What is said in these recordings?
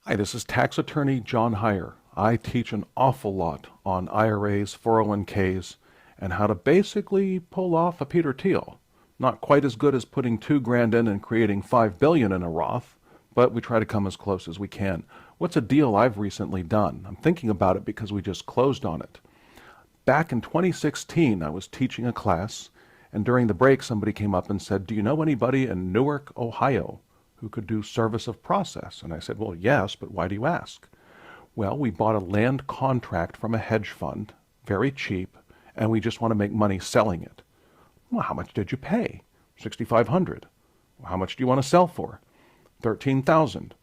Hi, this is tax attorney John Heyer. I teach an awful lot on IRAs, 401ks, and how to basically pull off a Peter Thiel. Not quite as good as putting $2,000 in and creating $5 billion in a Roth, but we try to come as close as we can. What's a deal I've recently done? I'm thinking about it because we just closed on it. Back in 2016, I was teaching a class, and during the break, somebody came up and said, "Do you know anybody in Newark, Ohio, who could do service of process?" And I said, "Well, yes, but why do you ask?" "Well, we bought a land contract from a hedge fund, very cheap, and we just want to make money selling it." "Well, how much did you pay?" "$6,500. "Well, how much do you want to sell for?" "$13,000.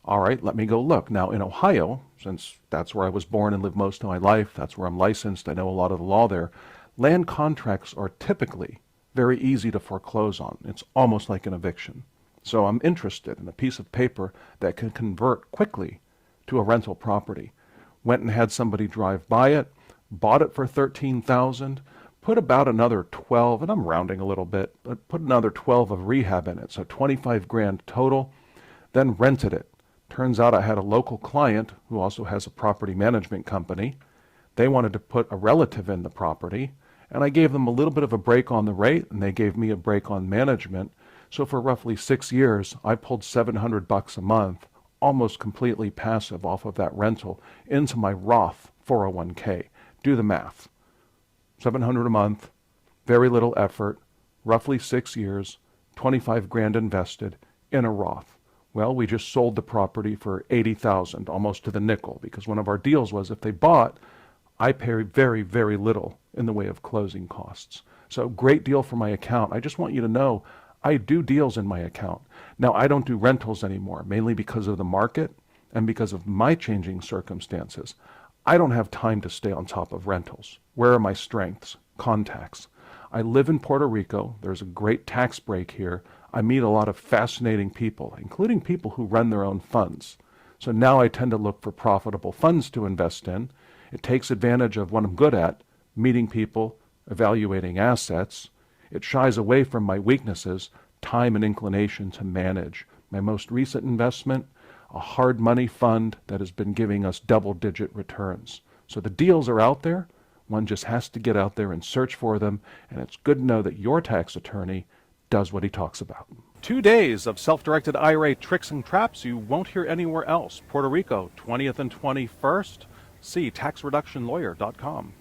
"All right, let me go look." Now, in Ohio, since that's where I was born and lived most of my life, that's where I'm licensed, I know a lot of the law there, land contracts are typically very easy to foreclose on. It's almost like an eviction. So I'm interested in a piece of paper that can convert quickly to a rental property. Went and had somebody drive by it, bought it for $13,000, put about another 12, and I'm rounding a little bit, but put another 12 of rehab in it, so 25 grand total, then rented it. Turns out I had a local client who also has a property management company. They wanted to put a relative in the property, and I gave them a little bit of a break on the rate, and they gave me a break on management. So for roughly 6 years, I pulled $700 a month, almost completely passive off of that rental, into my Roth 401k. Do the math. $700 a month, very little effort, roughly 6 years, 25 grand invested in a Roth. Well, we just sold the property for $80,000, almost to the nickel, because one of our deals was if they bought, I pay very, very little in the way of closing costs. So great deal for my account. I just want you to know I do deals in my account. Now, I don't do rentals anymore, mainly because of the market and because of my changing circumstances. I don't have time to stay on top of rentals. Where are my strengths? Contacts. I live in Puerto Rico. There's a great tax break here. I meet a lot of fascinating people, including people who run their own funds. So now I tend to look for profitable funds to invest in. It takes advantage of what I'm good at, meeting people, evaluating assets. It shies away from my weaknesses, time and inclination to manage. My most recent investment, a hard money fund that has been giving us double-digit returns. So the deals are out there. One just has to get out there and search for them, and it's good to know that your tax attorney does what he talks about. 2 days of self-directed IRA tricks and traps you won't hear anywhere else. Puerto Rico, 20th and 21st. See taxreductionlawyer.com.